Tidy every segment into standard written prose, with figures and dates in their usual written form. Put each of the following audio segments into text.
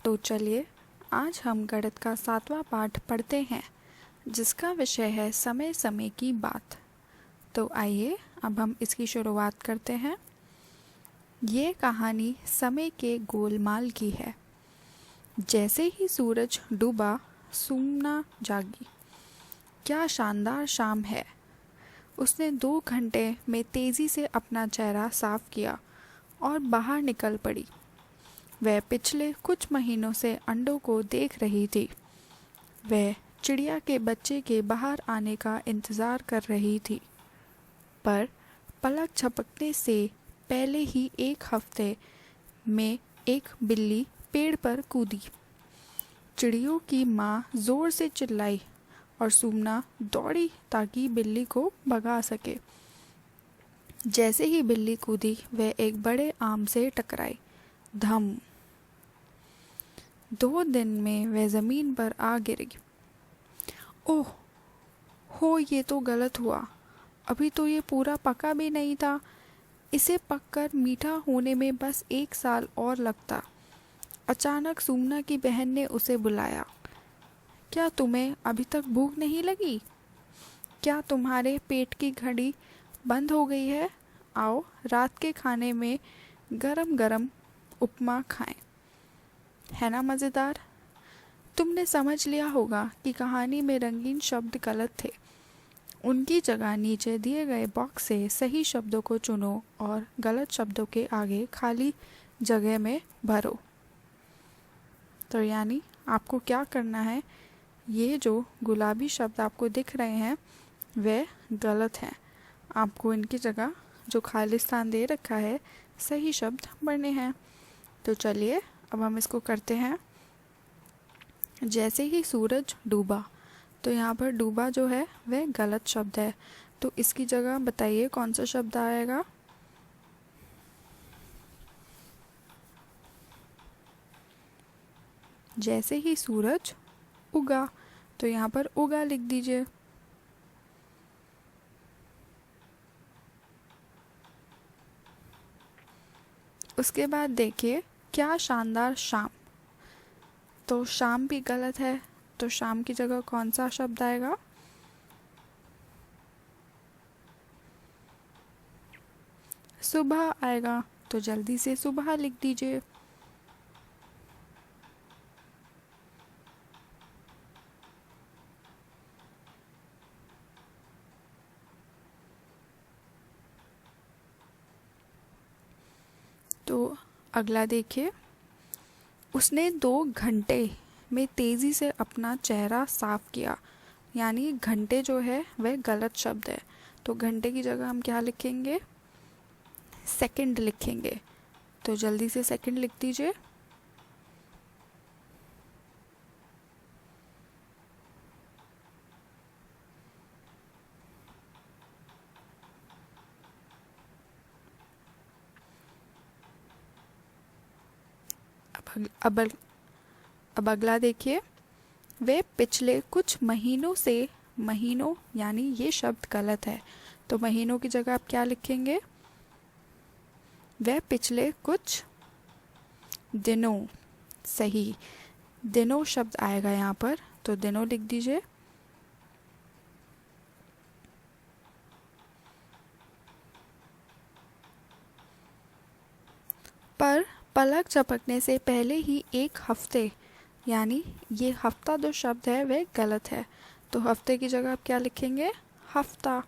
तो चलिए आज हम गणित का 7वां पाठ पढ़ते हैं जिसका विषय है समय समय की बात। तो आइए अब हम इसकी शुरुआत करते हैं। ये कहानी समय के गोलमाल की है। जैसे ही सूरज डूबा सुमना जागी। क्या शानदार शाम है। उसने 2 घंटे में तेजी से अपना चेहरा साफ किया और बाहर निकल पड़ी। वह पिछले कुछ महीनों से अंडों को देख रही थी। वह चिड़िया के बच्चे के बाहर आने का इंतज़ार कर रही थी, पर पलक झपकने से पहले ही 1 हफ्ते में एक बिल्ली पेड़ पर कूदी। चिड़ियों की माँ जोर से चिल्लाई और सुमना दौड़ी ताकि बिल्ली को भगा सके। जैसे ही बिल्ली कूदी वह एक बड़े आम से टकराई। धम। 2 दिन में वह ज़मीन पर आ गिरी। ओह हो, ये तो गलत हुआ। अभी तो ये पूरा पका भी नहीं था। इसे पककर मीठा होने में बस 1 साल और लगता। अचानक सुमना की बहन ने उसे बुलाया। क्या तुम्हें अभी तक भूख नहीं लगी? क्या तुम्हारे पेट की घड़ी बंद हो गई है? आओ रात के खाने में गरम गरम उपमा खाएं। है ना मज़ेदार? तुमने समझ लिया होगा कि कहानी में रंगीन शब्द गलत थे। उनकी जगह नीचे दिए गए बॉक्स से सही शब्दों को चुनो और गलत शब्दों के आगे खाली जगह में भरो। तो यानी आपको क्या करना है, ये जो गुलाबी शब्द आपको दिख रहे हैं वे गलत हैं। आपको इनकी जगह जो खाली स्थान दे रखा है सही शब्द भरने हैं। तो चलिए अब हम इसको करते हैं। जैसे ही सूरज डूबा, तो यहाँ पर डूबा जो है वह गलत शब्द है, तो इसकी जगह बताइए कौन सा शब्द आएगा। जैसे ही सूरज उगा, तो यहाँ पर उगा लिख दीजिए। उसके बाद देखिए क्या शानदार शाम, तो शाम भी गलत है, तो शाम की जगह कौन सा शब्द आएगा। सुबह आएगा, तो जल्दी से सुबह लिख दीजिए। तो अगला देखिए, उसने 2 घंटे में तेज़ी से अपना चेहरा साफ किया। यानी घंटे जो है वह गलत शब्द है, तो घंटे की जगह हम क्या लिखेंगे, सेकंड लिखेंगे। तो जल्दी से सेकंड लिख दीजिए। अब अब अगला देखिए, वे पिछले कुछ महीनों से, महीनों यानी ये शब्द गलत है, तो महीनों की जगह आप क्या लिखेंगे, वे पिछले कुछ दिनों। सही, दिनों शब्द आएगा यहाँ पर, तो दिनों लिख दीजिए। पर पलक झपकने से पहले ही 1 हफ्ते, यानी ये हफ्ता जो शब्द है वह गलत है, तो हफ्ते की जगह आप क्या लिखेंगे, हफ्ता।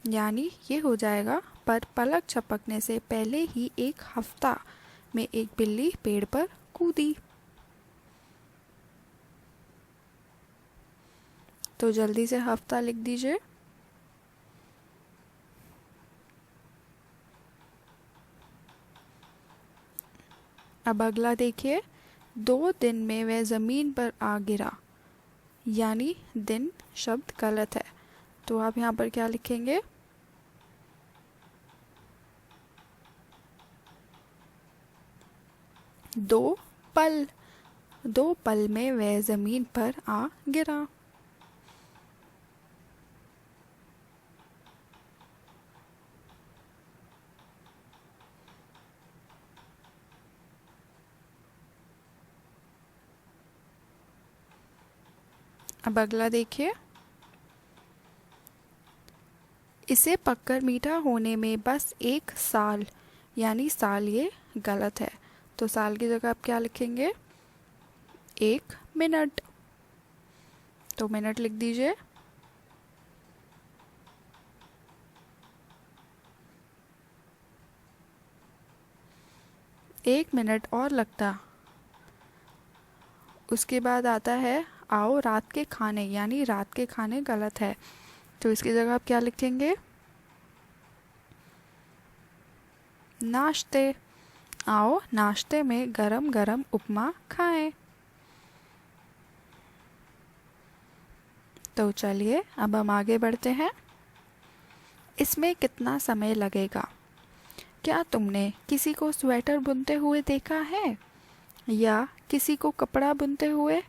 यानी ये हो जाएगा, पर पलक झपकने से पहले ही 1 हफ्ता में एक बिल्ली पेड़ पर कूदी। तो जल्दी से हफ्ता लिख दीजिए। अब अगला देखिए, 2 दिन में वह ज़मीन पर आ गिरा। यानी दिन शब्द गलत है, तो आप यहाँ पर क्या लिखेंगे, दो पल। 2 पल में वह ज़मीन पर आ गिरा। अब अगला देखिए, इसे पककर मीठा होने में बस 1 साल, यानी साल ये गलत है। तो साल की जगह आप क्या लिखेंगे? 1 मिनट। तो मिनट लिख दीजिए। एक मिनट और लगता। उसके बाद आता है आओ रात के खाने, यानी रात के खाने गलत है। तो इसकी जगह आप क्या लिखेंगे? नाश्ते। आओ नाश्ते में गरम गरम उपमा खाएं। तो चलिए अब हम आगे बढ़ते हैं। इसमें कितना समय लगेगा? क्या तुमने किसी को स्वेटर बुनते हुए देखा है, या किसी को कपड़ा बुनते हुए?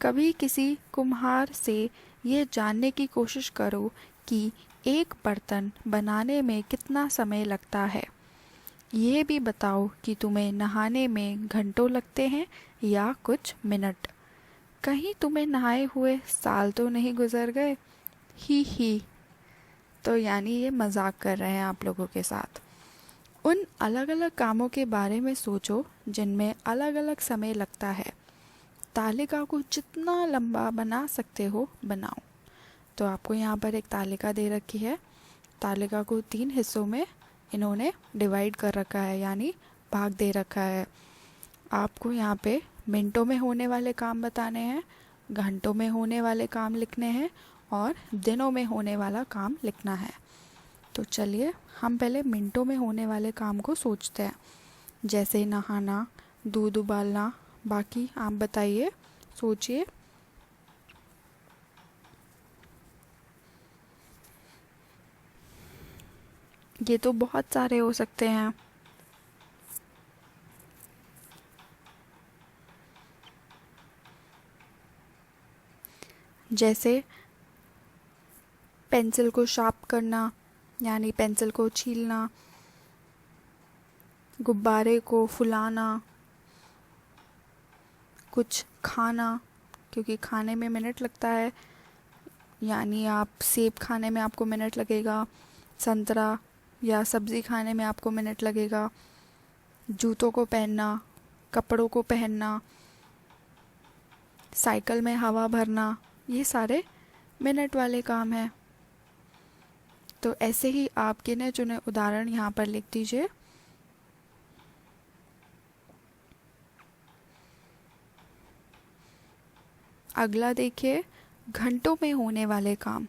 कभी किसी कुम्हार से ये जानने की कोशिश करो कि एक बर्तन बनाने में कितना समय लगता है। ये भी बताओ कि तुम्हें नहाने में घंटों लगते हैं या कुछ मिनट। कहीं तुम्हें नहाए हुए साल तो नहीं गुजर गए? ही। तो यानी ये मजाक कर रहे हैं आप लोगों के साथ। उन अलग अलग कामों के बारे में सोचो जिनमें अलग अलग समय लगता है। तालिका को जितना लंबा बना सकते हो बनाओ। तो आपको यहाँ पर एक तालिका दे रखी है। तालिका को 3 हिस्सों में इन्होंने डिवाइड कर रखा है, यानी भाग दे रखा है। आपको यहाँ पे मिनटों में होने वाले काम बताने हैं, घंटों में होने वाले काम लिखने हैं और दिनों में होने वाला काम लिखना है। तो चलिए हम पहले मिनटों में होने वाले काम को सोचते हैं, जैसे नहाना, दूध उबालना। बाकी आप बताइए, सोचिए। ये तो बहुत सारे हो सकते हैं। जैसे पेंसिल को शार्प करना, यानी पेंसिल को छीलना, गुब्बारे को फुलाना, कुछ खाना, क्योंकि खाने में मिनट लगता है, यानी आप सेब खाने में आपको मिनट लगेगा, संतरा या सब्ज़ी खाने में आपको मिनट लगेगा। जूतों को पहनना, कपड़ों को पहनना, साइकिल में हवा भरना, ये सारे मिनट वाले काम हैं। तो ऐसे ही आप गिने चुने उदाहरण यहाँ पर लिख दीजिए। अगला देखिए, घंटों में होने वाले काम।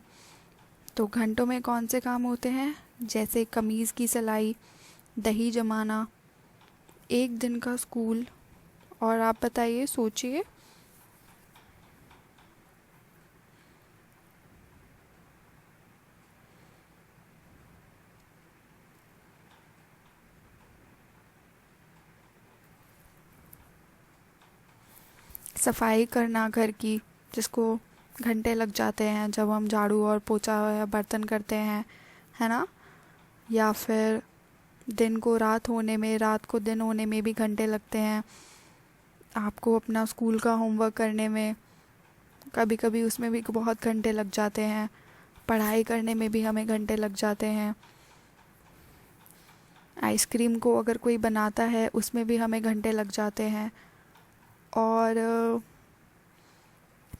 तो घंटों में कौन से काम होते हैं? जैसे कमीज़ की सिलाई, दही जमाना, एक दिन का स्कूल। और आप बताइए, सोचिए। सफाई करना घर की, जिसको घंटे लग जाते हैं जब हम झाड़ू और पोछा या बर्तन करते हैं, है ना? या फिर दिन को रात होने में, रात को दिन होने में भी घंटे लगते हैं। आपको अपना स्कूल का होमवर्क करने में कभी कभी उसमें भी बहुत घंटे लग जाते हैं। पढ़ाई करने में भी हमें घंटे लग जाते हैं। आइसक्रीम को अगर कोई बनाता है उसमें भी हमें घंटे लग जाते हैं। और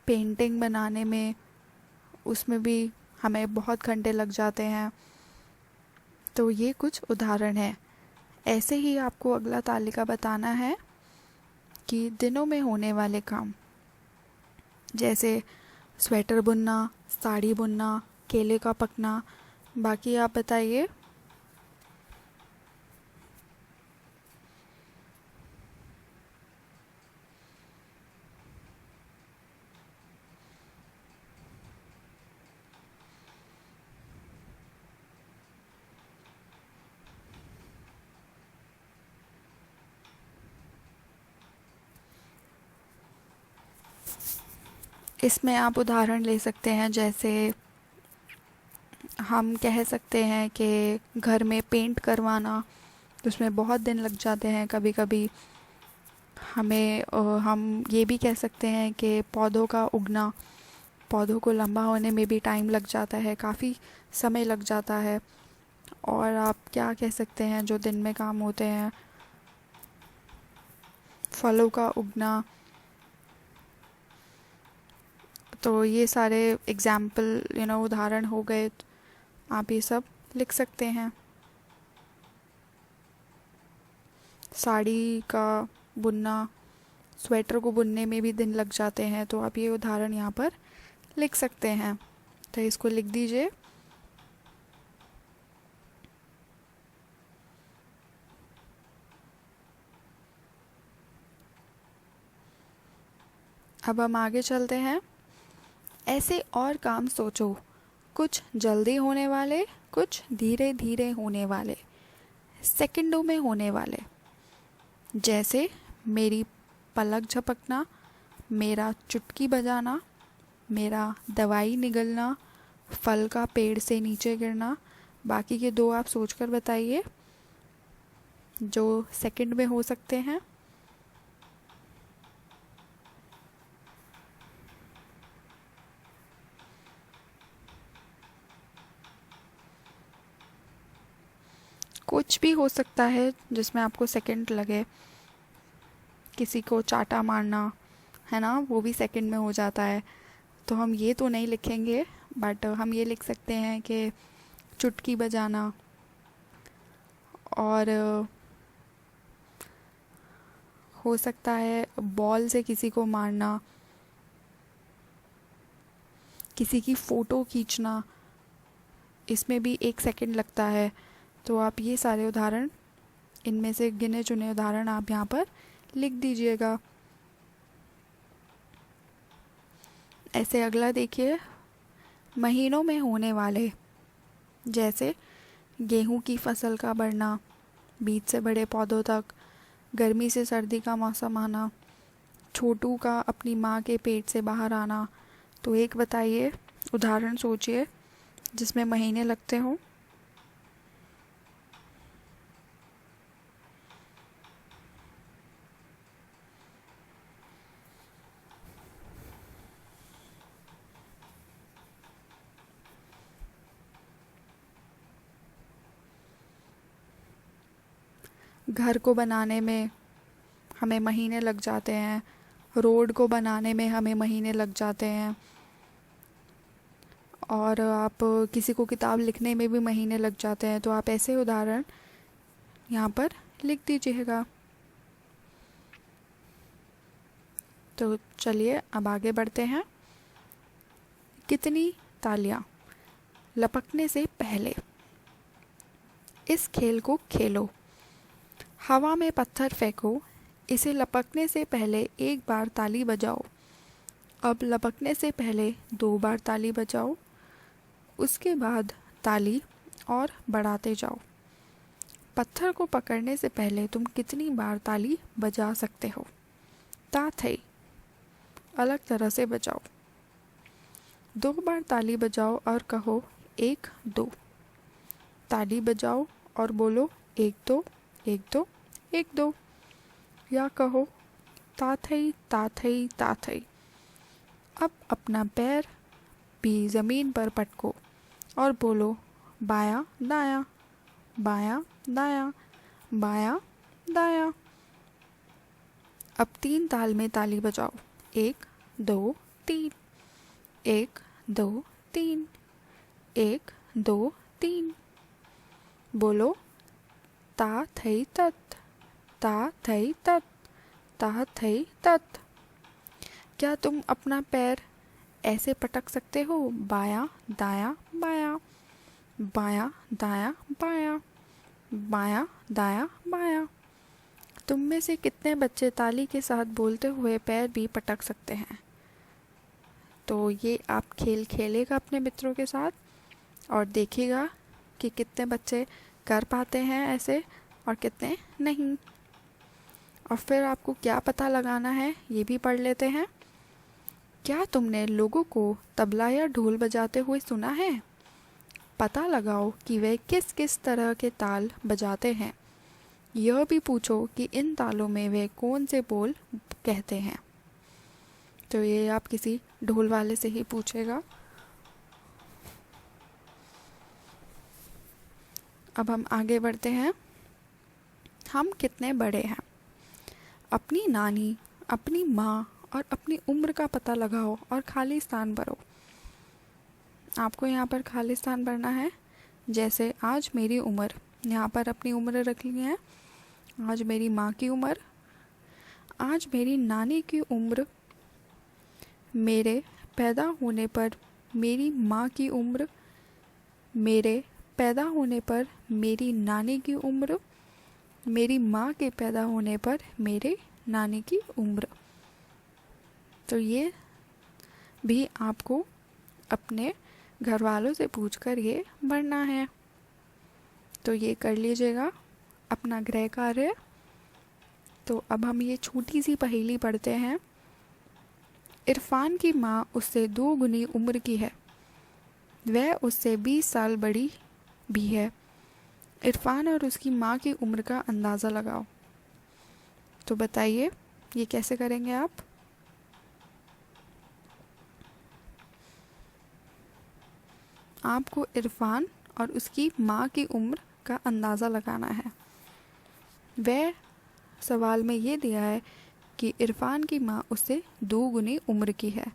पेंटिंग बनाने में, उसमें भी हमें बहुत घंटे लग जाते हैं। तो ये कुछ उदाहरण हैं। ऐसे ही आपको अगला तालिका बताना है कि दिनों में होने वाले काम, जैसे स्वेटर बुनना, साड़ी बुनना, केले का पकना। बाकी आप बताइए। इसमें आप उदाहरण ले सकते हैं, जैसे हम कह सकते हैं कि घर में पेंट करवाना, उसमें बहुत दिन लग जाते हैं कभी कभी। हम ये भी कह सकते हैं कि पौधों का उगना, पौधों को लंबा होने में भी टाइम लग जाता है, काफ़ी समय लग जाता है। और आप क्या कह सकते हैं जो दिन में काम होते हैं, फलों का उगना। तो ये सारे एग्जाम्पल उदाहरण हो गए, आप ये सब लिख सकते हैं। साड़ी का बुनना, स्वेटर को बुनने में भी दिन लग जाते हैं, तो आप ये उदाहरण यहाँ पर लिख सकते हैं। तो इसको लिख दीजिए। अब हम आगे चलते हैं। ऐसे और काम सोचो, कुछ जल्दी होने वाले, कुछ धीरे धीरे होने वाले, सेकंडों में होने वाले। जैसे मेरी पलक झपकना, मेरा चुटकी बजाना, मेरा दवाई निगलना, फल का पेड़ से नीचे गिरना। बाकी के दो आप सोचकर बताइए जो सेकंड में हो सकते हैं। कुछ भी हो सकता है जिसमें आपको सेकंड लगे। किसी को चाटा मारना है ना, वो भी सेकंड में हो जाता है। तो हम ये तो नहीं लिखेंगे, बट हम ये लिख सकते हैं कि चुटकी बजाना। और हो सकता है बॉल से किसी को मारना, किसी की फ़ोटो खींचना, इसमें भी 1 सेकंड लगता है। तो आप ये सारे उदाहरण, इनमें से गिने चुने उदाहरण आप यहाँ पर लिख दीजिएगा। ऐसे अगला देखिए, महीनों में होने वाले। जैसे गेहूं की फसल का बढ़ना, बीज से बड़े पौधों तक, गर्मी से सर्दी का मौसम आना, छोटू का अपनी माँ के पेट से बाहर आना। तो एक बताइए, उदाहरण सोचिए जिसमें महीने लगते हों। घर को बनाने में हमें महीने लग जाते हैं, रोड को बनाने में हमें महीने लग जाते हैं, और आप किसी को किताब लिखने में भी महीने लग जाते हैं। तो आप ऐसे उदाहरण यहाँ पर लिख दीजिएगा। तो चलिए अब आगे बढ़ते हैं। कितनी तालियां, लपकने से पहले। इस खेल को खेलो। हवा में पत्थर फेंको, इसे लपकने से पहले 1 बार ताली बजाओ। अब लपकने से पहले 2 बार ताली बजाओ, उसके बाद ताली और बढ़ाते जाओ। पत्थर को पकड़ने से पहले तुम कितनी बार ताली बजा सकते हो? ता थई, अलग तरह से बजाओ। 2 बार ताली बजाओ और कहो 1 2। ताली बजाओ और बोलो 1 2 1 2 1 2। या कहो ता थई ता थई ता थई। अब अपना पैर भी ज़मीन पर पटको और बोलो बायां दायां, बायां दायां, बायां दायां। अब 3 ताल में ताली बजाओ। 1 2 3, 1 2 3, 1 2 3। बोलो ता थई तत, ता थई तत, ता थई तत। क्या तुम अपना पैर ऐसे पटक सकते हो? बायां दायां बायां, बायां दायां बायां, बायां दायां बायां। तुम में से कितने बच्चे ताली के साथ बोलते हुए पैर भी पटक सकते हैं? तो ये आप खेल खेलेगा अपने मित्रों के साथ और देखिएगा कि कितने बच्चे कर पाते हैं ऐसे और कितने नहीं। और फिर आपको क्या पता लगाना है ये भी पढ़ लेते हैं। क्या तुमने लोगों को तबला या ढोल बजाते हुए सुना है? पता लगाओ कि वे किस किस तरह के ताल बजाते हैं। यह भी पूछो कि इन तालों में वे कौन से बोल कहते हैं। तो ये आप किसी ढोल वाले से ही पूछेगा। अब हम आगे बढ़ते हैं। हम कितने बड़े हैं? अपनी नानी, अपनी माँ और अपनी उम्र का पता लगाओ और खाली स्थान भरो। आपको यहाँ पर खाली स्थान भरना है। जैसे आज मेरी उम्र, यहाँ पर अपनी उम्र रख ली है। आज मेरी माँ की उम्र, आज मेरी नानी की उम्र, मेरे पैदा होने पर मेरी माँ की उम्र, मेरे पैदा होने पर मेरी नानी की उम्र, मेरी माँ के पैदा होने पर मेरे नानी की उम्र। तो ये भी आपको अपने घर वालों से पूछकर ये भरना है। तो ये कर लीजिएगा अपना गृह कार्य। तो अब हम ये छोटी सी पहेली पढ़ते हैं। इरफान की माँ उससे 2 गुनी उम्र की है, वह उससे 20 साल बड़ी भी है। इरफान और उसकी माँ की उम्र का अंदाज़ा लगाओ। तो बताइए ये कैसे करेंगे आप? आपको इरफान और उसकी माँ की उम्र का अंदाज़ा लगाना है। वह सवाल में ये दिया है कि इरफान की माँ उससे 2 गुनी उम्र की है,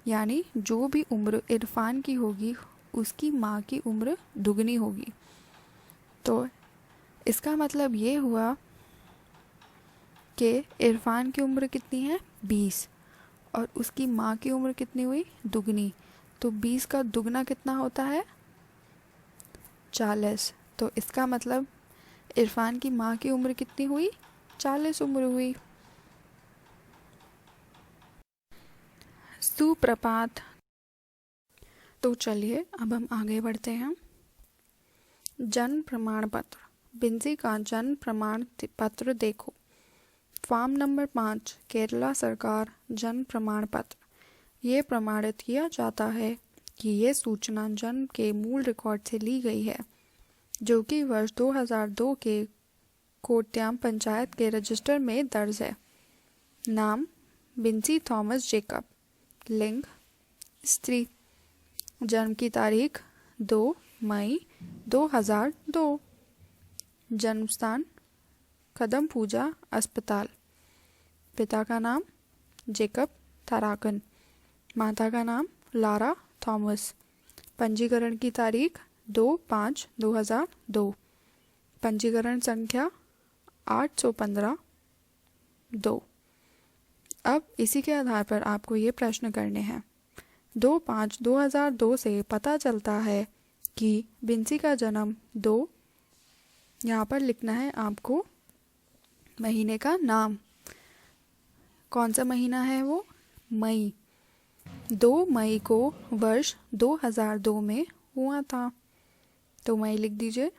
यानी जो भी उम्र इरफान की होगी उसकी माँ की उम्र दुगनी होगी। तो इसका मतलब ये हुआ कि इरफान की उम्र कितनी है? 20, और उसकी माँ की उम्र कितनी हुई? दुगनी। तो 20 का दुगना कितना होता है? 40। तो इसका मतलब इरफान की माँ की उम्र कितनी हुई? 40 उम्र हुई। सुप्रभात। तो चलिए अब हम आगे बढ़ते हैं। जन्म प्रमाण पत्र। बिंसी का जन्म प्रमाण पत्र देखो। फॉर्म नंबर 5, केरला सरकार जन्म प्रमाण पत्र। ये प्रमाणित किया जाता है कि ये सूचना जन्म के मूल रिकॉर्ड से ली गई है, जो कि वर्ष 2002 के कोट्याम पंचायत के रजिस्टर में दर्ज है। नाम बिंसी थॉमस जेकब। लिंग स्त्री। जन्म की तारीख 2 मई 2002। जन्म स्थान कदम पूजा अस्पताल। पिता का नाम जेकब थाराकन। माता का नाम लारा थॉमस। पंजीकरण की तारीख 2/5/2002। पंजीकरण संख्या 815-2। अब इसी के आधार पर आपको ये प्रश्न करने हैं। 2/5/2002 से पता चलता है कि बिंसी का जन्म 2, यहाँ पर लिखना है आपको महीने का नाम। कौन सा महीना है वो? मई। 2 मई को वर्ष 2002 में हुआ था। तो मई लिख दीजिए।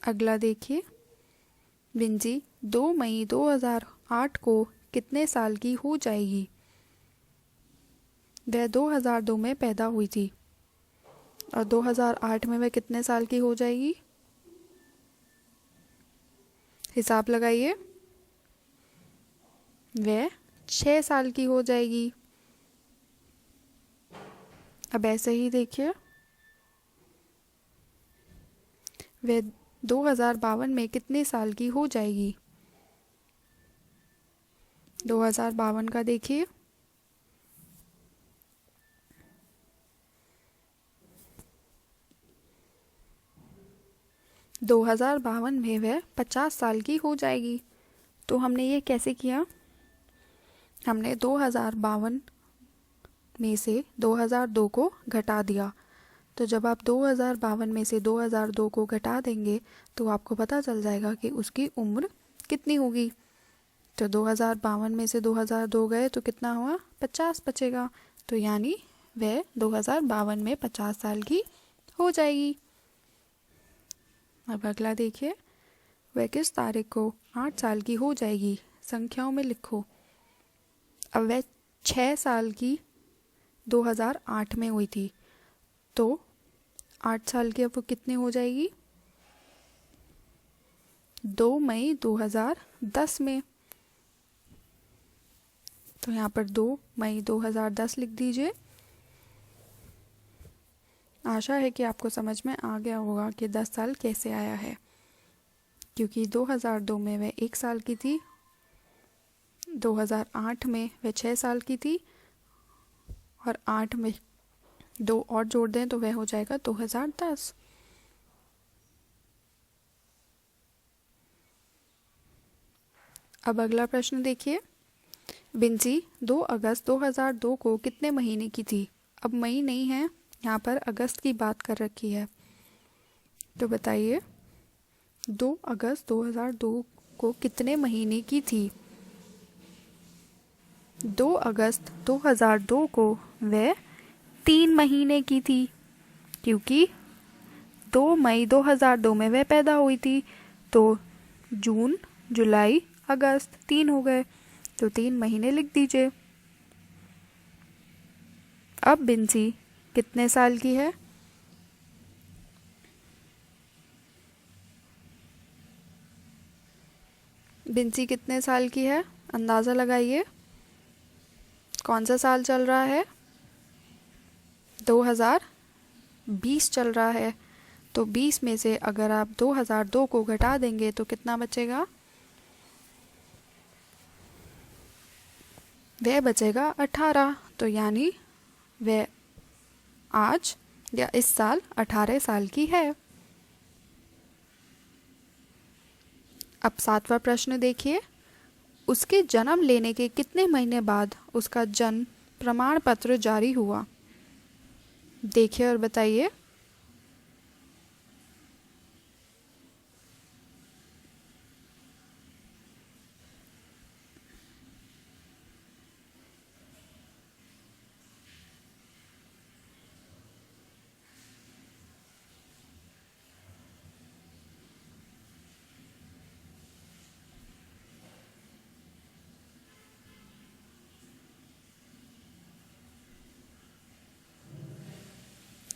अगला देखिए, बिंसी 2 मई 2008 को कितने साल की हो जाएगी? वह 2002 में पैदा हुई थी और 2008 में वह कितने साल की हो जाएगी? हिसाब लगाइए। वह 6 साल की हो जाएगी। अब ऐसे ही देखिए, वह 2052 में कितने साल की हो जाएगी? 2052 का देखिए। - 2052 में वह 50 साल की हो जाएगी। तो हमने ये कैसे किया? हमने 2052 में से 2002 को घटा दिया। तो जब आप 2052 में से 2002 को घटा देंगे तो आपको पता चल जाएगा कि उसकी उम्र कितनी होगी। तो 2052 में से 2002 गए तो कितना हुआ? 50 बचेगा। तो यानी वह 2052 में 50 साल की हो जाएगी। अब अगला देखिए, वह किस तारीख को 8 साल की हो जाएगी? संख्याओं में लिखो। अब वह 6 साल की 2008 में हुई थी, तो 8 साल की अब वो कितनी हो जाएगी? 2 मई 2010 में। तो यहाँ पर 2 मई 2010 लिख दीजिए। आशा है कि आपको समझ में आ गया होगा कि 10 साल कैसे आया है, क्योंकि 2002 में वह 1 साल की थी, 2008 में वह 6 साल की थी, और 8 में 2 और जोड़ दें तो वह हो जाएगा 2010। अब अगला प्रश्न देखिए। बिंसी 2 अगस्त 2002 को कितने महीने की थी? अब मई नहीं है, यहाँ पर अगस्त की बात कर रखी है। तो बताइए 2 अगस्त 2002 को कितने महीने की थी? 2 अगस्त 2002 को वह 3 महीने की थी, क्योंकि 2 मई 2002 में वह पैदा हुई थी। तो जून, जुलाई, अगस्त 3 हो गए, तो 3 महीने लिख दीजिए। अब बिंसी कितने साल की है? बिंसी कितने साल की है? अंदाज़ा लगाइए। कौन सा साल चल रहा है? 2020 चल रहा है। तो 20 में से अगर आप 2002 को घटा देंगे तो कितना बचेगा? वह बचेगा 18। तो यानी वह आज या इस साल 18 साल की है। अब 7वां प्रश्न देखिए। उसके जन्म लेने के कितने महीने बाद उसका जन्म प्रमाण पत्र जारी हुआ? देखिए और बताइए।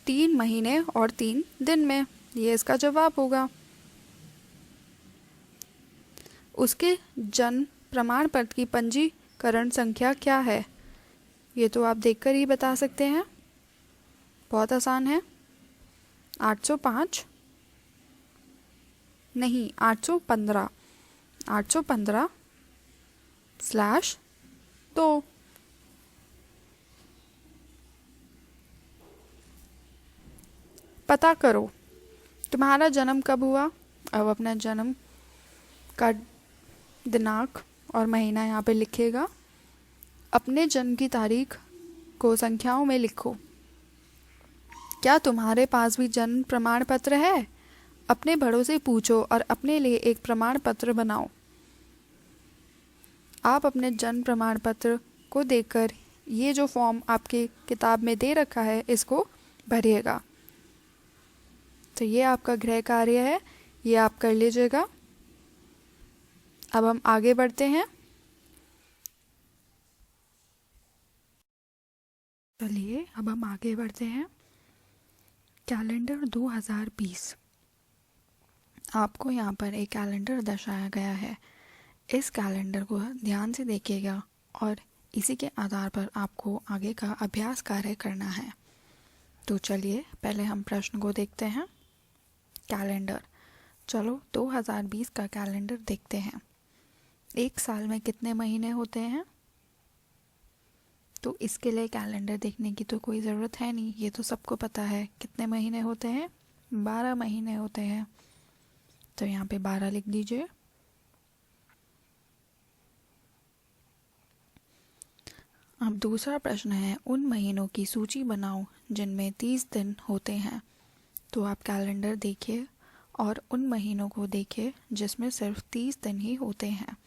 तीन महीने और 3 दिन में, ये इसका जवाब होगा। उसके जन्म प्रमाण पत्र की पंजीकरण संख्या क्या है? ये तो आप देखकर ही बता सकते हैं, बहुत आसान है। 805 नहीं, 815, 815/2। पता करो तुम्हारा जन्म कब हुआ। अब अपना जन्म का दिनांक और महीना यहाँ पे लिखिएगा। अपने जन्म की तारीख को संख्याओं में लिखो। क्या तुम्हारे पास भी जन्म प्रमाण पत्र है? अपने बड़ों से पूछो और अपने लिए एक प्रमाण पत्र बनाओ। आप अपने जन्म प्रमाण पत्र को देखकर ये जो फॉर्म आपके किताब में दे रखा है इसको भरिएगा। तो ये आपका गृह कार्य है, ये आप कर लीजिएगा। अब हम आगे बढ़ते हैं। चलिए अब हम आगे बढ़ते हैं। कैलेंडर 2020। आपको यहाँ पर एक कैलेंडर दर्शाया गया है। इस कैलेंडर को ध्यान से देखिएगा और इसी के आधार पर आपको आगे का अभ्यास कार्य करना है। तो चलिए पहले हम प्रश्न को देखते हैं। कैलेंडर, चलो 2020 का कैलेंडर देखते हैं। एक साल में कितने महीने होते हैं? तो इसके लिए कैलेंडर देखने की तो कोई ज़रूरत है नहीं, ये तो सबको पता है। कितने महीने होते हैं? 12 महीने होते हैं। तो यहाँ पे 12 लिख दीजिए। अब दूसरा प्रश्न है, उन महीनों की सूची बनाओ जिनमें 30 दिन होते हैं। तो आप कैलेंडर देखिए और उन महीनों को देखिए जिसमें सिर्फ 30 दिन ही होते हैं।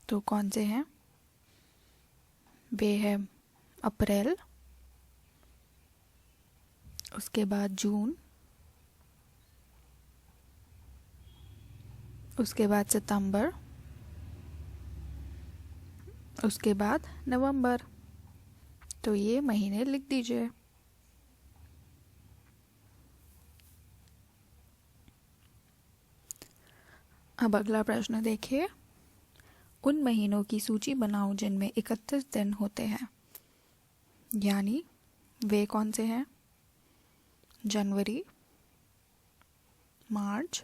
तो कौन से हैं? वे है अप्रैल, उसके बाद जून, उसके बाद सितंबर, उसके बाद नवंबर। तो ये महीने लिख दीजिए। अब अगला प्रश्न देखिए। उन महीनों की सूची बनाओ जिनमें 31 दिन होते हैं। यानी वे कौन से हैं? जनवरी, मार्च,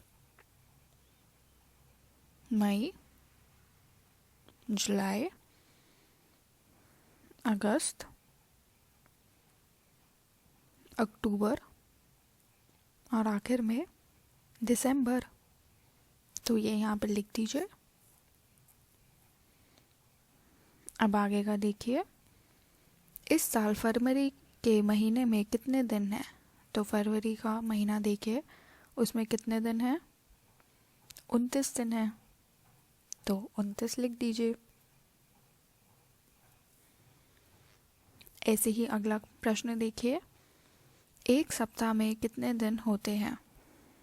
मई, जुलाई, अगस्त, अक्टूबर और आखिर में दिसंबर। तो ये यहाँ पर लिख दीजिए। अब आगे का देखिए। इस साल फरवरी के महीने में कितने दिन हैं? तो फरवरी का महीना देखिए, उसमें कितने दिन हैं? 29 दिन हैं। तो 29 लिख दीजिए। ऐसे ही अगला प्रश्न देखिए। एक सप्ताह में कितने दिन होते हैं?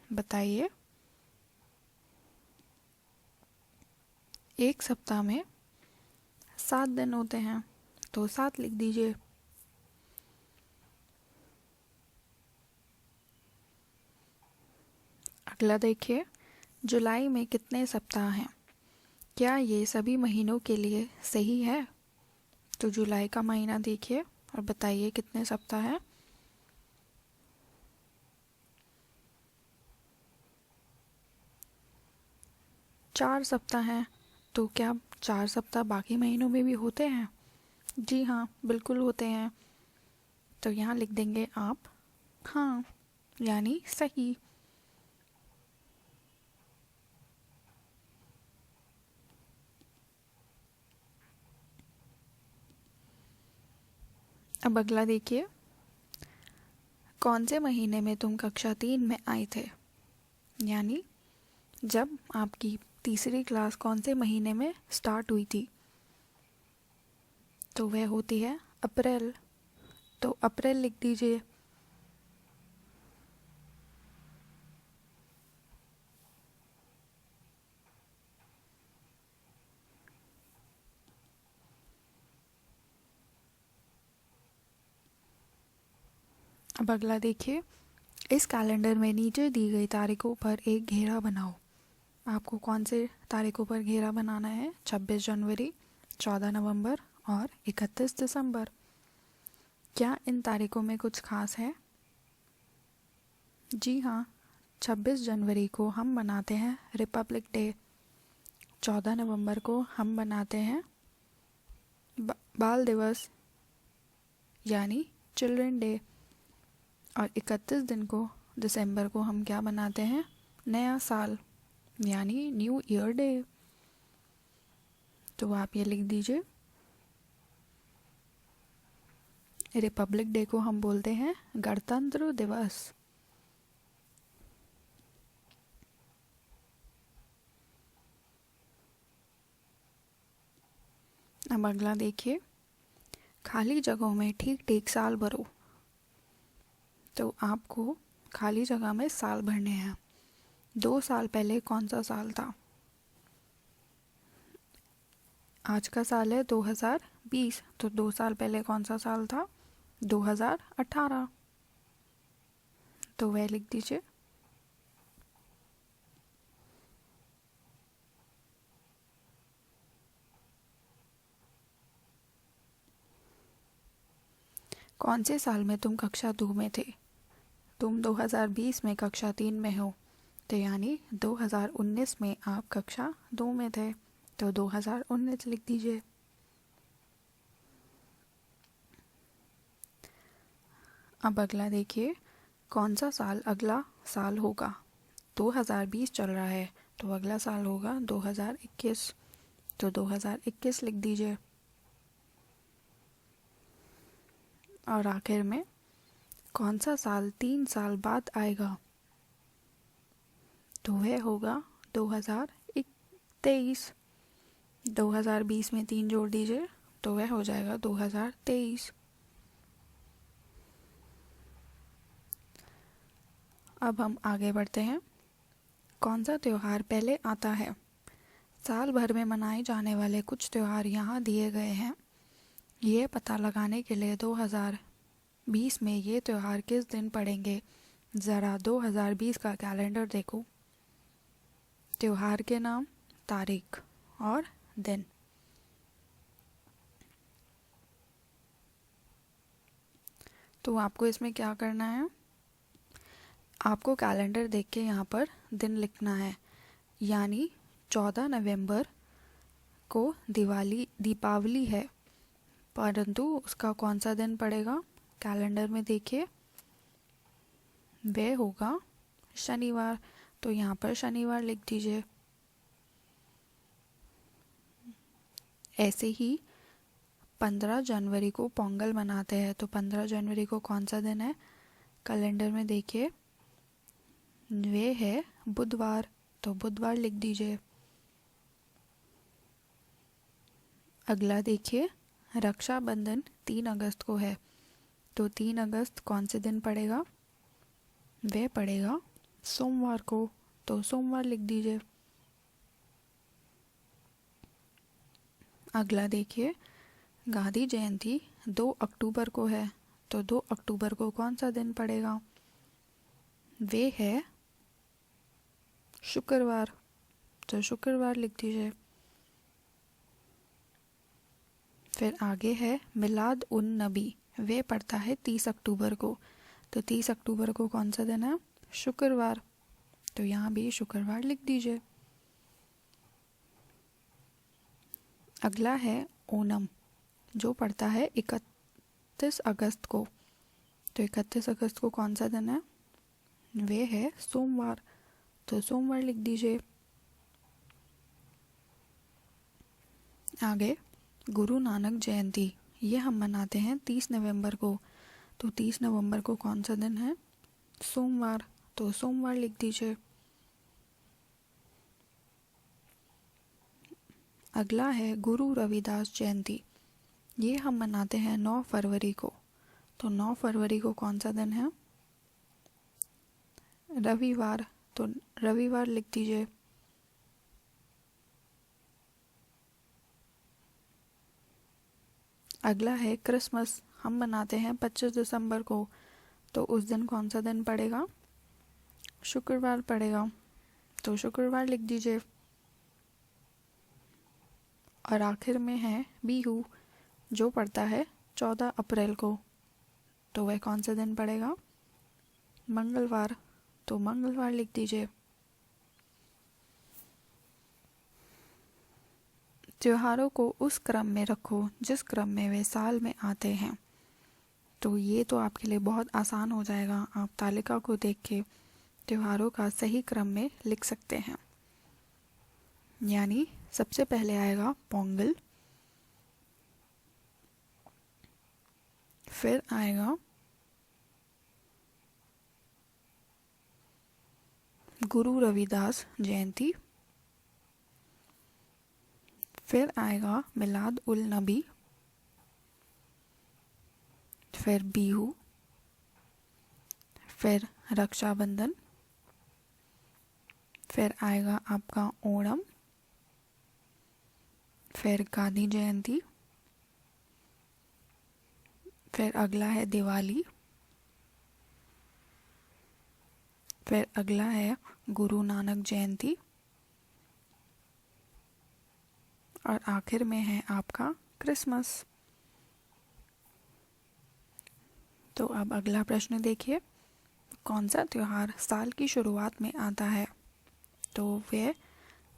बताइए। एक सप्ताह में 7 दिन होते हैं। तो 7 लिख दीजिए। अगला देखिए। जुलाई में कितने सप्ताह हैं? क्या ये सभी महीनों के लिए सही है? तो जुलाई का महीना देखिए और बताइए कितने सप्ताह हैं। चार सप्ताह हैं। तो क्या 4 सप्ताह बाकी महीनों में भी होते हैं? जी हाँ, बिल्कुल होते हैं। तो यहाँ लिख देंगे आप हाँ, यानी सही। अब अगला देखिए। कौन से महीने में तुम कक्षा 3 में आए थे? यानी जब आपकी तीसरी क्लास कौन से महीने में स्टार्ट हुई थी? तो वह होती है अप्रैल। तो अप्रैल लिख दीजिए। अब अगला देखिए। इस कैलेंडर में नीचे दी गई तारीखों पर एक घेरा बनाओ। आपको कौन से तारीखों पर घेरा बनाना है? 26 जनवरी, 14 नवंबर और 31 दिसंबर। क्या इन तारीखों में कुछ खास है? जी हाँ, 26 जनवरी को हम मनाते हैं रिपब्लिक डे। 14 नवंबर को हम मनाते हैं बाल दिवस यानी चिल्ड्रन डे। और 31 दिन को दिसंबर को हम क्या मनाते हैं? नया साल यानी न्यू ईयर डे। तो आप ये लिख दीजिए। रिपब्लिक डे को हम बोलते हैं गणतंत्र दिवस। अब अगला देखिए। खाली जगहों में ठीक ठीक साल भरो। तो आपको खाली जगह में साल भरने हैं। 2 साल पहले कौन सा साल था? आज का साल है 2020। तो 2 साल पहले कौन सा साल था? 2018। तो वह लिख दीजिए। कौन से साल में तुम कक्षा 2 में थे? तुम 2020 में कक्षा 3 में हो। तो यानी 2019 में आप कक्षा 2 में थे। तो 2019 लिख दीजिए। अब अगला देखिए। कौन सा साल अगला साल होगा? 2020 चल रहा है तो अगला साल होगा 2021। तो 2021 लिख दीजिए। और आखिर में कौन सा साल 3 साल बाद आएगा? तो वह होगा 2023। 2020 में 3 जोड़ दीजिए तो वह हो जाएगा 2023। अब हम आगे बढ़ते हैं। कौन सा त्यौहार पहले आता है? साल भर में मनाए जाने वाले कुछ त्यौहार यहाँ दिए गए हैं। ये पता लगाने के लिए 2020 में ये त्यौहार किस दिन पड़ेंगे, ज़रा 2020 का कैलेंडर देखो। त्यौहार के नाम, तारीख और दिन। तो आपको इसमें क्या करना है, आपको कैलेंडर देख के यहाँ पर दिन लिखना है। यानी 14 नवंबर को दीपावली है, परंतु उसका कौन सा दिन पड़ेगा कैलेंडर में देखिए, वह होगा शनिवार। तो यहाँ पर शनिवार लिख दीजिए। ऐसे ही 15 जनवरी को पोंगल मनाते हैं, तो 15 जनवरी को कौन सा दिन है कैलेंडर में देखिए, वे है बुधवार। तो बुधवार लिख दीजिए। अगला देखिए, रक्षाबंधन 3 अगस्त को है, तो 3 अगस्त कौन से दिन पड़ेगा, वह पड़ेगा सोमवार को। तो सोमवार लिख दीजिए। अगला देखिए, गांधी जयंती 2 अक्टूबर को है, तो 2 अक्टूबर को कौन सा दिन पड़ेगा, वे है शुक्रवार। तो शुक्रवार लिख दीजिए। फिर आगे है मिलाद उन नबी, वे पड़ता है 30 अक्टूबर को, तो 30 अक्टूबर को कौन सा दिन है, शुक्रवार। तो यहाँ भी शुक्रवार लिख दीजिए। अगला है ओणम, जो पड़ता है 31 अगस्त को, तो 31 अगस्त को कौन सा दिन है, वे है सोमवार। तो सोमवार लिख दीजिए। आगे गुरु नानक जयंती, ये हम मनाते हैं 30 नवंबर को, तो 30 नवंबर को कौन सा दिन है, सोमवार। तो सोमवार लिख दीजिए। अगला है गुरु रविदास जयंती, ये हम मनाते हैं 9 फरवरी को, तो 9 फरवरी को कौन सा दिन है, रविवार। तो रविवार लिख दीजिए। अगला है क्रिसमस, हम मनाते हैं 25 दिसंबर को, तो उस दिन कौन सा दिन पड़ेगा, शुक्रवार पड़ेगा। तो शुक्रवार लिख दीजिए। और आखिर में है बिहू, जो पड़ता है 14 अप्रैल को, तो वह कौन सा दिन पड़ेगा, मंगलवार। तो मंगलवार लिख दीजिए। त्योहारों को उस क्रम में रखो जिस क्रम में वे साल में आते हैं। तो ये तो आपके लिए बहुत आसान हो जाएगा, आप तालिका को देख के त्योहारों का सही क्रम में लिख सकते हैं। यानी सबसे पहले आएगा पोंगल, फिर आएगा गुरु रविदास जयंती, फिर आएगा मिलाद उल नबी, फिर बिहू, फिर रक्षाबंधन, फिर आएगा आपका ओणम, फिर गांधी जयंती, फिर अगला है दिवाली, फिर अगला है गुरु नानक जयंती, और आखिर में है आपका क्रिसमस। तो अब अगला प्रश्न देखिए, कौन सा त्योहार साल की शुरुआत में आता है, तो वह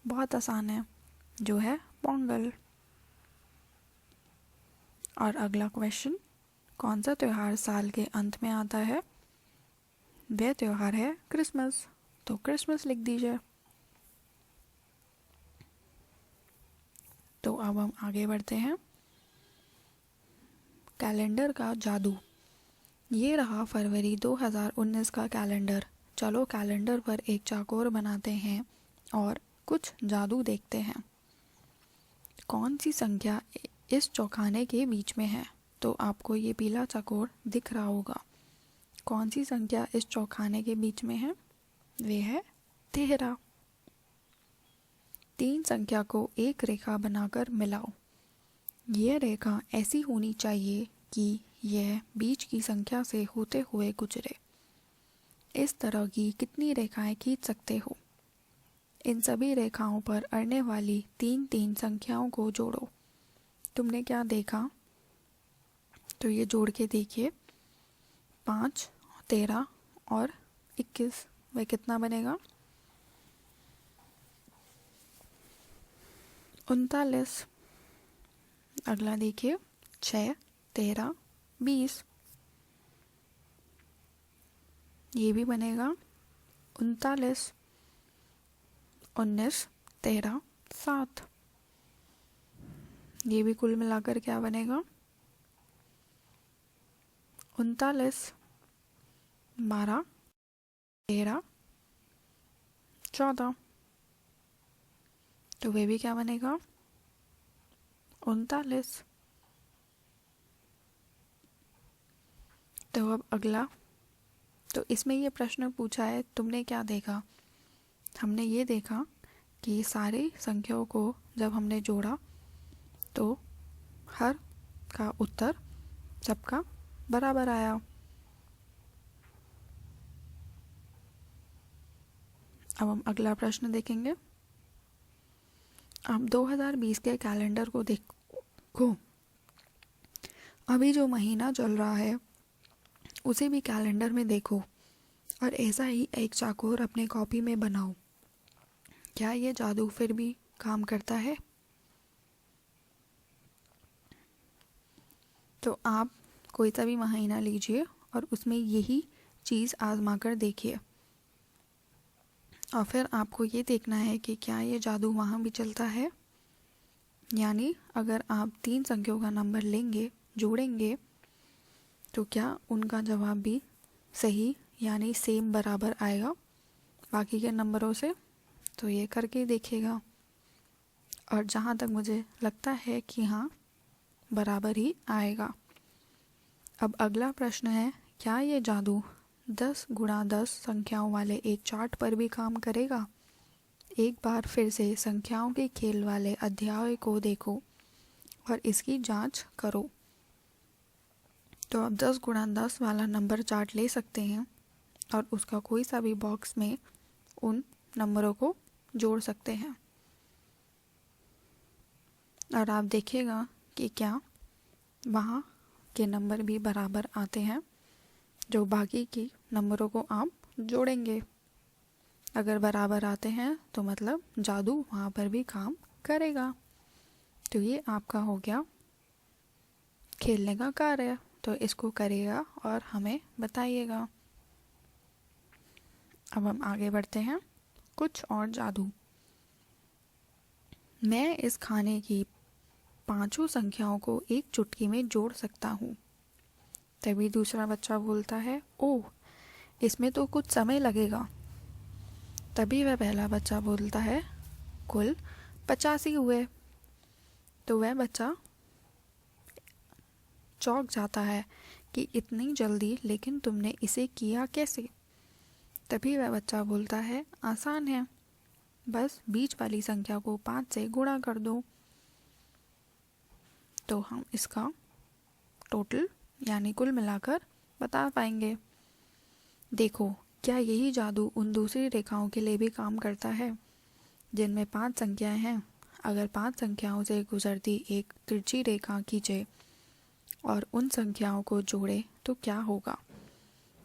बहुत आसान है, जो है पोंगल। और अगला क्वेश्चन, कौन सा त्योहार साल के अंत में आता है, वह त्योहार है क्रिसमस। तो क्रिसमस लिख दीजिए। तो अब हम आगे बढ़ते हैं। कैलेंडर का जादू, ये रहा फरवरी 2019 का कैलेंडर। चलो कैलेंडर पर एक चौकोर बनाते हैं और कुछ जादू देखते हैं। कौन सी संख्या इस चौखाने के बीच में है, तो आपको ये पीला चौकोर दिख रहा होगा। कौन सी संख्या इस चौखाने के बीच में है, वे है 13। 3 संख्या को एक रेखा बनाकर मिलाओ। यह रेखा ऐसी होनी चाहिए कि यह बीच की संख्या से होते हुए गुजरे। इस तरह की कितनी रेखाएं खींच सकते हो? इन सभी रेखाओं पर अड़ने वाली 3-3 संख्याओं को जोड़ो। तुमने क्या देखा? तो ये जोड़ के देखिए, 5, 13 और 21, वह कितना बनेगा? 39। अगला देखिए, 6, 13, 20, ये भी बनेगा 39। 19, 13, 7, ये भी कुल मिलाकर क्या बनेगा? 39। 12, 13, 14, तो वे भी क्या बनेगा? 39। तो अब अगला, तो इसमें ये प्रश्न पूछा है तुमने क्या देखा? हमने ये देखा कि सारी संख्याओं को जब हमने जोड़ा तो हर का उत्तर सबका बराबर आया। अब हम अगला प्रश्न देखेंगे। अब 2020 के कैलेंडर को देखो। अभी जो महीना चल रहा है उसे भी कैलेंडर में देखो और ऐसा ही एक चाकोर अपने कॉपी में बनाओ। क्या ये जादू फिर भी काम करता है? तो आप कोई सा भी महीना लीजिए और उसमें यही चीज़ आजमा कर देखिए और फिर आपको ये देखना है कि क्या ये जादू वहाँ भी चलता है। यानी अगर आप 3 संख्याओं का नंबर लेंगे, जोड़ेंगे, तो क्या उनका जवाब भी सही यानी सेम बराबर आएगा बाकी के नंबरों से? तो ये करके देखिएगा और जहाँ तक मुझे लगता है कि हाँ, बराबर ही आएगा। अब अगला प्रश्न है, क्या ये जादू 10 गुणा 10 संख्याओं वाले एक चार्ट पर भी काम करेगा? एक बार फिर से संख्याओं के खेल वाले अध्याय को देखो और इसकी जांच करो। तो आप 10 गुणा 10 वाला नंबर चार्ट ले सकते हैं और उसका कोई सा भी बॉक्स में उन नंबरों को जोड़ सकते हैं और आप देखिएगा कि क्या वहाँ के नंबर भी बराबर आते हैं जो बाकी की नंबरों को आप जोड़ेंगे। अगर बराबर आते हैं तो मतलब जादू वहाँ पर भी काम करेगा। तो ये आपका हो गया खेलने का कार्य, तो इसको करिएगा और हमें बताइएगा। अब हम आगे बढ़ते हैं, कुछ और जादू। मैं इस खाने की 5 संख्याओं को एक चुटकी में जोड़ सकता हूँ। तभी दूसरा बच्चा बोलता है, ओह, इसमें तो कुछ समय लगेगा। तभी वह पहला बच्चा बोलता है, कुल 85 हुए। तो वह बच्चा चौंक जाता है कि इतनी जल्दी, लेकिन तुमने इसे किया कैसे? तभी वह बच्चा बोलता है, आसान है, बस बीच वाली संख्या को 5 से गुणा कर दो। तो हम इसका टोटल यानी कुल मिलाकर बता पाएंगे। देखो, क्या यही जादू उन दूसरी रेखाओं के लिए भी काम करता है जिनमें 5 संख्याएं हैं? अगर 5 संख्याओं से गुजरती एक तिरछी रेखा खींचे और उन संख्याओं को जोड़े तो क्या होगा?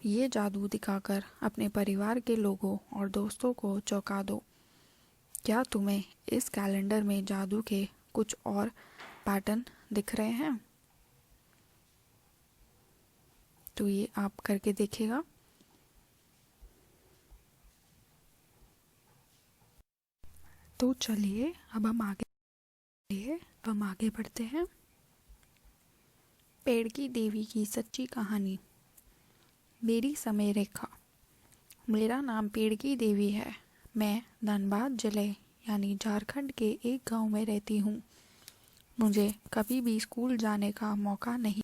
ये जादू दिखाकर अपने परिवार के लोगों और दोस्तों को चौंका दो। क्या तुम्हें इस कैलेंडर में जादू के कुछ और पैटर्न दिख रहे हैं? तो ये आप करके देखिएगा। तो चलिए अब हम आगे बढ़ते हैं। पेड़ की देवी की सच्ची कहानी। मेरी समय रेखा। मेरा नाम पेड़ की देवी है। मैं धनबाद जिले यानी झारखंड के एक गांव में रहती हूँ। मुझे कभी भी स्कूल जाने का मौका नहीं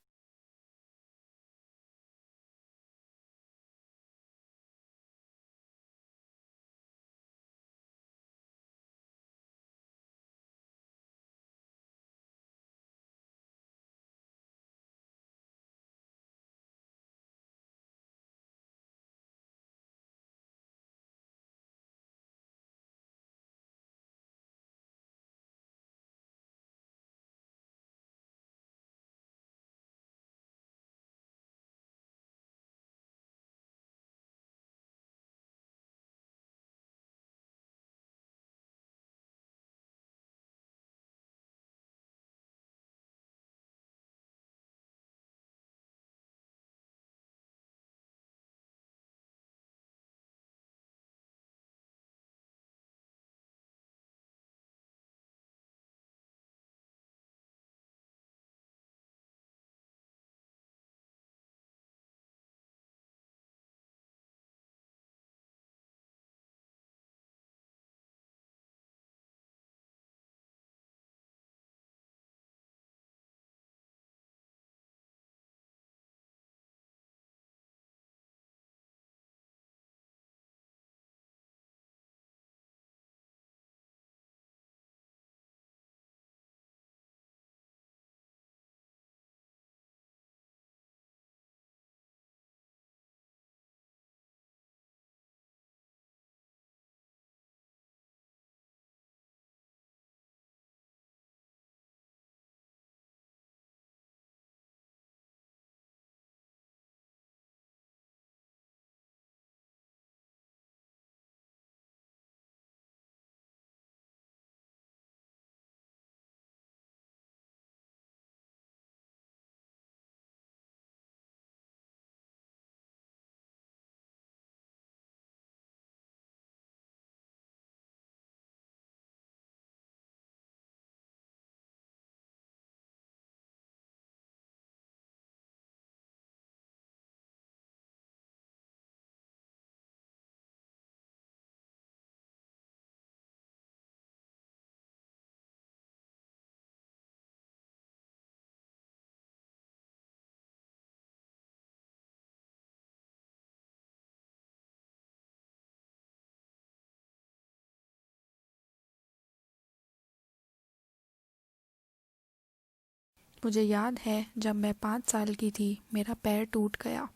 मुझे याद है जब मैं 5 साल की थी मेरा पैर टूट गया।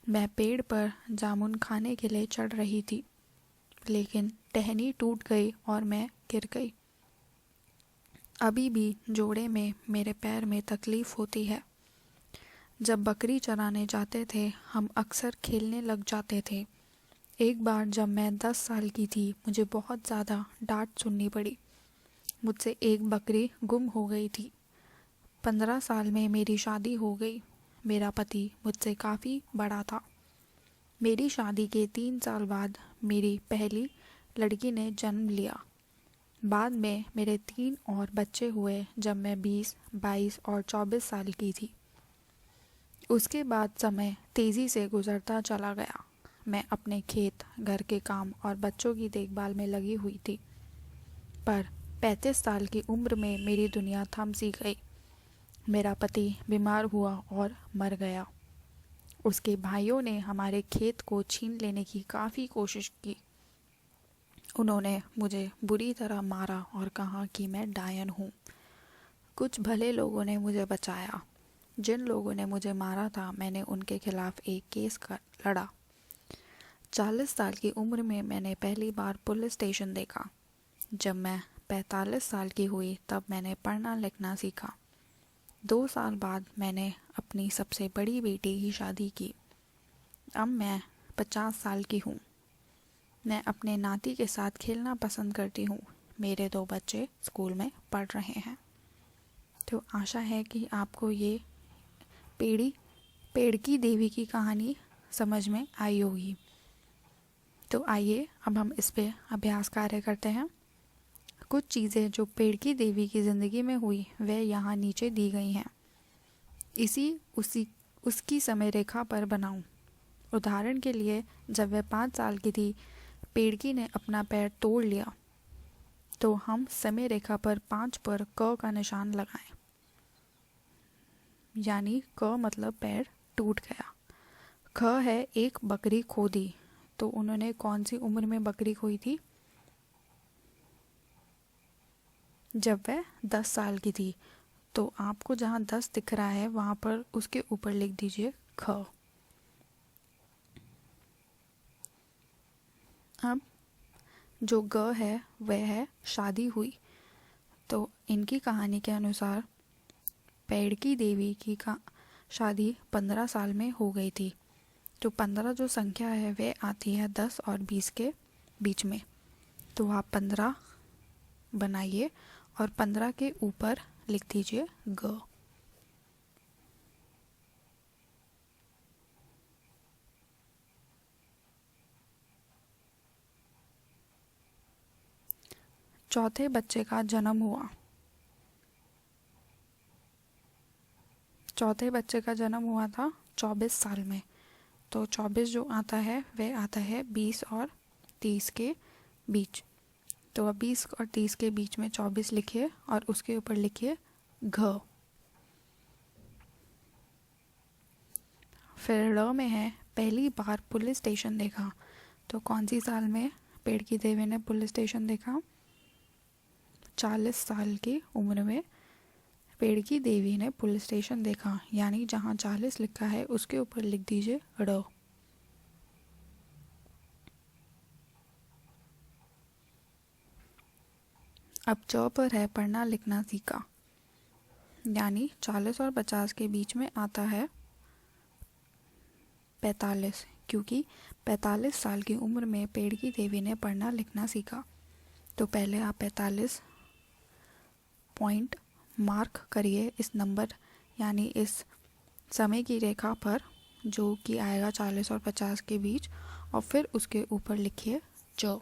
मैं पेड़ पर जामुन खाने के लिए चढ़ रही थी, लेकिन टहनी टूट गई और मैं गिर गई। अभी भी जोड़े में मेरे पैर में तकलीफ होती है। जब बकरी चराने जाते थे हम अक्सर खेलने लग जाते थे। एक बार जब मैं 10 साल की थी मुझे बहुत ज़्यादा डांट सुननी पड़ी। मुझसे एक बकरी गुम हो गई थी। 15 साल में मेरी शादी हो गई। मेरा पति मुझसे काफ़ी बड़ा था। मेरी शादी के 3 साल बाद मेरी पहली लड़की ने जन्म लिया। बाद में मेरे 3 और बच्चे हुए जब मैं 20, 22 और 24 साल की थी। उसके बाद समय तेज़ी से गुजरता चला गया। मैं अपने खेत, घर के काम और बच्चों की देखभाल में लगी हुई थी। पर 35 साल की उम्र में मेरी दुनिया थम सी गई। मेरा पति बीमार हुआ और मर गया। उसके भाइयों ने हमारे खेत को छीन लेने की काफ़ी कोशिश की। उन्होंने मुझे बुरी तरह मारा और कहा कि मैं डायन हूँ। कुछ भले लोगों ने मुझे बचाया। जिन लोगों ने मुझे मारा था मैंने उनके खिलाफ एक केस लड़ा। 40 साल की उम्र में मैंने पहली बार पुलिस स्टेशन देखा। जब मैं 45 साल की हुई तब मैंने पढ़ना लिखना सीखा। 2 साल बाद मैंने अपनी सबसे बड़ी बेटी की शादी की। अब मैं 50 साल की हूँ। मैं अपने नाती के साथ खेलना पसंद करती हूँ। मेरे 2 बच्चे स्कूल में पढ़ रहे हैं। तो आशा है कि आपको ये पेड़ की देवी की कहानी समझ में आई होगी। तो आइए अब हम इस पे अभ्यास कार्य करते हैं। कुछ चीज़ें जो पेड़ की देवी की ज़िंदगी में हुई वह यहाँ नीचे दी गई हैं। उसकी समय रेखा पर बनाऊं। उदाहरण के लिए जब वह 5 साल की थी पेड़की ने अपना पैर तोड़ लिया, तो हम समय रेखा पर 5 पर क का निशान लगाएं। यानी क मतलब पैर टूट गया। ख है एक बकरी खो दी, तो उन्होंने कौन सी उम्र में बकरी खोई थी? जब वह 10 साल की थी। तो आपको जहाँ 10 दिख रहा है वहाँ पर उसके ऊपर लिख दीजिए ख। अब जो ग है वह है शादी हुई। तो इनकी कहानी के अनुसार पेड़ की देवी की शादी 15 साल में हो गई थी। तो 15 जो संख्या है वह आती है 10 और 20 के बीच में। तो आप 15 बनाइए और 15 के ऊपर लिख दीजिए ग। चौथे बच्चे का जन्म हुआ। चौथे बच्चे का जन्म हुआ था 24 साल में। तो 24 जो आता है वह आता है 20 और 30 के बीच। तो अब 20 और 30 के बीच में 24 लिखिए और उसके ऊपर लिखिए घ। फिर ड़ में है पहली बार पुलिस स्टेशन देखा। तो कौन सी साल में पेड़ की देवी ने पुलिस स्टेशन देखा? 40 साल की उम्र में पेड़ की देवी ने पुलिस स्टेशन देखा। यानी जहाँ 40 लिखा है उसके ऊपर लिख दीजिए ड़। अब च पर है पढ़ना लिखना सीखा। यानी 40 और 50 के बीच में आता है 45, क्योंकि 45 साल की उम्र में पेड़ की देवी ने पढ़ना लिखना सीखा। तो पहले आप 45 पॉइंट मार्क करिए इस नंबर यानी इस समय की रेखा पर, जो कि आएगा 40 और 50 के बीच, और फिर उसके ऊपर लिखिए च।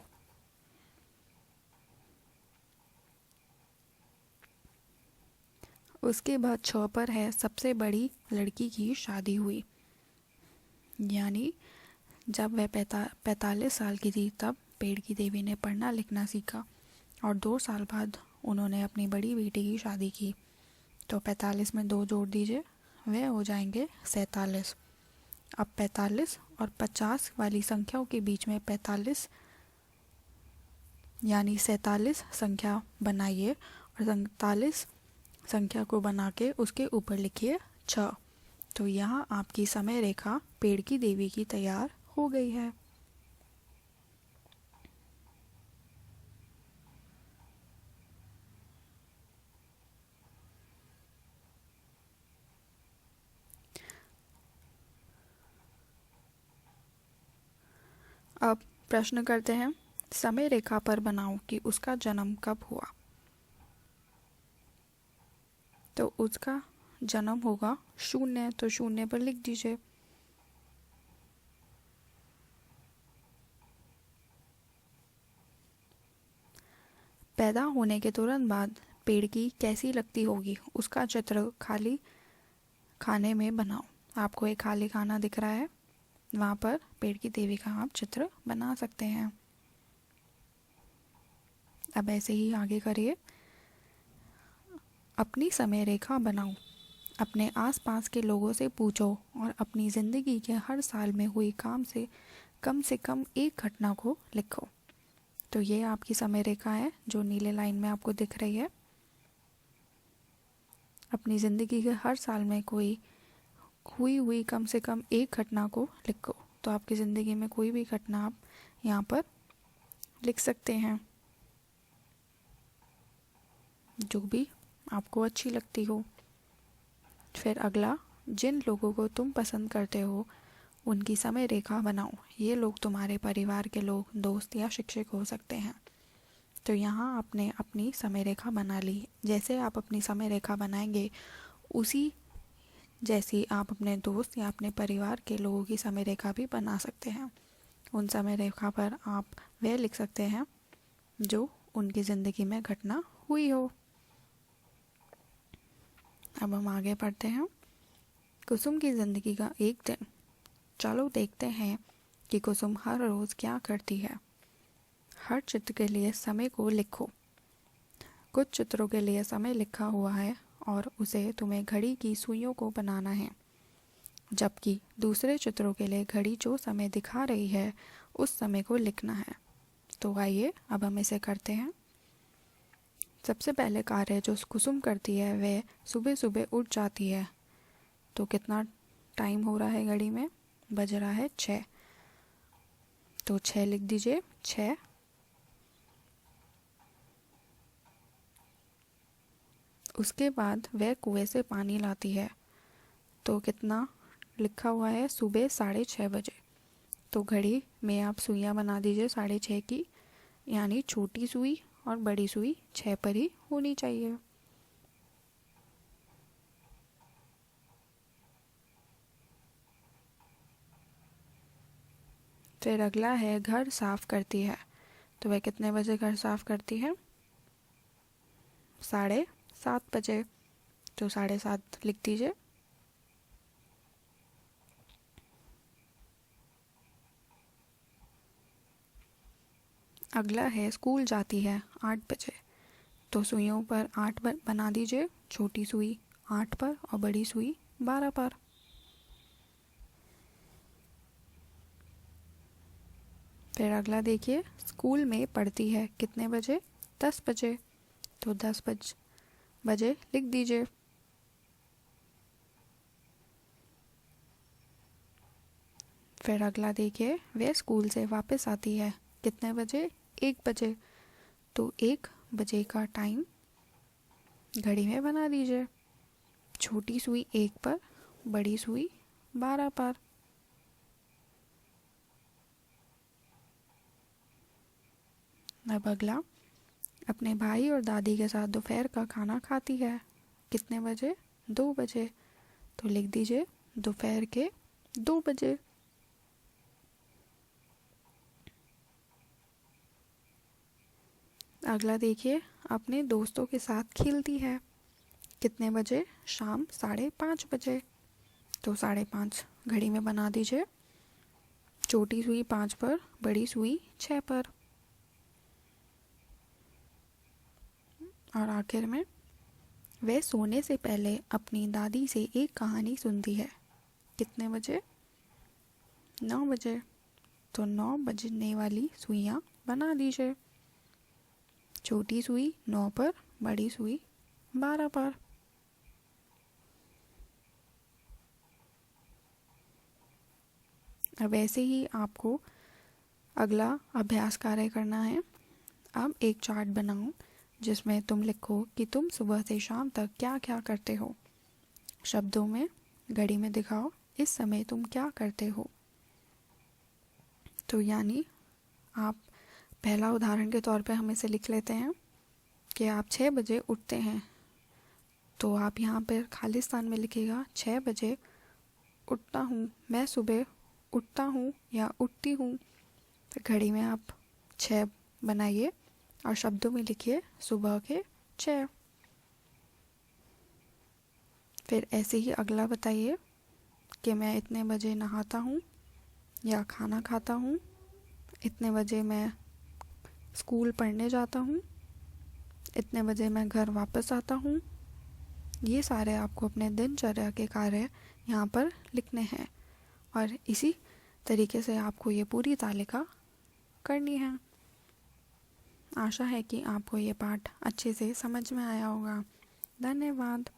उसके बाद छ पर है सबसे बड़ी लड़की की शादी हुई। यानी जब वह 45 साल की थी तब पेड़ की देवी ने पढ़ना लिखना सीखा और 2 साल बाद उन्होंने अपनी बड़ी बेटी की शादी की। तो 45 में 2 जोड़ दीजिए, वह हो जाएंगे 47। अब 45 और 50 वाली संख्याओं के बीच में 45 यानी 47 संख्या बनाइए और 47 संख्या को बना के उसके ऊपर लिखिए 6। तो यहाँ आपकी समय रेखा पेड़ की देवी की तैयार हो गई है। अब प्रश्न करते हैं, समय रेखा पर बनाओ कि उसका जन्म कब हुआ। तो उसका जन्म होगा 0, तो 0 पर लिख दीजिए। पैदा होने के तुरंत बाद पेड़ की कैसी लगती होगी, उसका चित्र खाली खाने में बनाओ। आपको एक खाली खाना दिख रहा है, वहाँ पर पेड़ की देवी का आप चित्र बना सकते हैं। अब ऐसे ही आगे करिए। अपनी समय रेखा बनाओ, अपने आसपास के लोगों से पूछो और अपनी ज़िंदगी के हर साल में हुई काम से कम एक घटना को लिखो। तो ये आपकी समय रेखा है जो नीले लाइन में आपको दिख रही है। अपनी ज़िंदगी के हर साल में कोई हुई कम से कम एक घटना को लिखो। तो आपकी ज़िंदगी में कोई भी घटना आप यहाँ पर लिख सकते हैं, जो भी आपको अच्छी लगती हो। फिर अगला, जिन लोगों को तुम पसंद करते हो उनकी समय रेखा बनाओ। ये लोग तुम्हारे परिवार के लोग, दोस्त या शिक्षक हो सकते हैं। तो यहाँ आपने अपनी समय रेखा बना ली। जैसे आप अपनी समय रेखा बनाएंगे उसी जैसी आप अपने दोस्त या अपने परिवार के लोगों की समय रेखा भी बना सकते हैं। उन समय रेखा पर आप वह लिख सकते हैं जो उनकी ज़िंदगी में घटना हुई हो। अब हम आगे पढ़ते हैं। कुसुम की ज़िंदगी का एक दिन। चलो देखते हैं कि कुसुम हर रोज़ क्या करती है। हर चित्र के लिए समय को लिखो। कुछ चित्रों के लिए समय लिखा हुआ है और उसे तुम्हें घड़ी की सुइयों को बनाना है, जबकि दूसरे चित्रों के लिए घड़ी जो समय दिखा रही है उस समय को लिखना है। तो आइए अब हम इसे करते हैं। सबसे पहले कार्य जो कुसुम करती है वह सुबह सुबह उठ जाती है। तो कितना टाइम हो रहा है घड़ी में, बज रहा है 6। तो 6 लिख दीजिए, 6। उसके बाद वह कुएं से पानी लाती है। तो कितना लिखा हुआ है, सुबह 6:30 बजे। तो घड़ी में आप सुइयां बना दीजिए 6:30 की, यानी छोटी सुई और बड़ी सुई 6 पर ही होनी चाहिए। फिर अगला है घर साफ करती है। तो वह कितने बजे घर साफ करती है, 7:30 बजे। तो 7:30 लिख दीजिए। अगला है स्कूल जाती है 8 बजे। तो सुइयों पर 8 बना दीजिए, छोटी सुई 8 पर और बड़ी सुई 12 पर। फिर अगला देखिए, स्कूल में पढ़ती है कितने बजे, 10 बजे। तो 10 बजे लिख दीजिए। फिर अगला देखिए, वह स्कूल से वापस आती है कितने बजे, 1 बजे। तो 1 बजे का टाइम घड़ी में बना दीजिए, छोटी सुई 1 पर, बड़ी सुई 12 पर। अब अगला, अपने भाई और दादी के साथ दोपहर का खाना खाती है कितने बजे, 2 बजे। तो लिख दीजिए दोपहर के 2 बजे। अगला देखिए, अपने दोस्तों के साथ खेलती है कितने बजे, शाम 5:30 बजे। तो 5:30 घड़ी में बना दीजिए, छोटी सुई 5 पर, बड़ी सुई 6 पर। और आखिर में, वह सोने से पहले अपनी दादी से एक कहानी सुनती है कितने बजे, 9 बजे। तो 9 बजने वाली सुइयां बना दीजिए, छोटी सुई 9 पर, बड़ी सुई 12 पर। अब ऐसे ही आपको अगला अभ्यास कार्य करना है। अब एक चार्ट बनाओ जिसमें तुम लिखो कि तुम सुबह से शाम तक क्या क्या करते हो। शब्दों में घड़ी में दिखाओ इस समय तुम क्या करते हो। तो यानी आप पहला उदाहरण के तौर पे हम इसे लिख लेते हैं कि आप 6 बजे उठते हैं, तो आप यहाँ पर खाली स्थान में लिखिएगा 6 बजे उठता हूँ, मैं सुबह उठता हूँ या उठती हूँ। फिर घड़ी में आप 6 बनाइए और शब्दों में लिखिए सुबह के 6। फिर ऐसे ही अगला बताइए कि मैं इतने बजे नहाता हूँ या खाना खाता हूँ, इतने बजे मैं स्कूल पढ़ने जाता हूँ, इतने बजे मैं घर वापस आता हूँ। ये सारे आपको अपने दिनचर्या के कार्य यहाँ पर लिखने हैं और इसी तरीके से आपको ये पूरी तालिका करनी है। आशा है कि आपको ये पाठ अच्छे से समझ में आया होगा। धन्यवाद।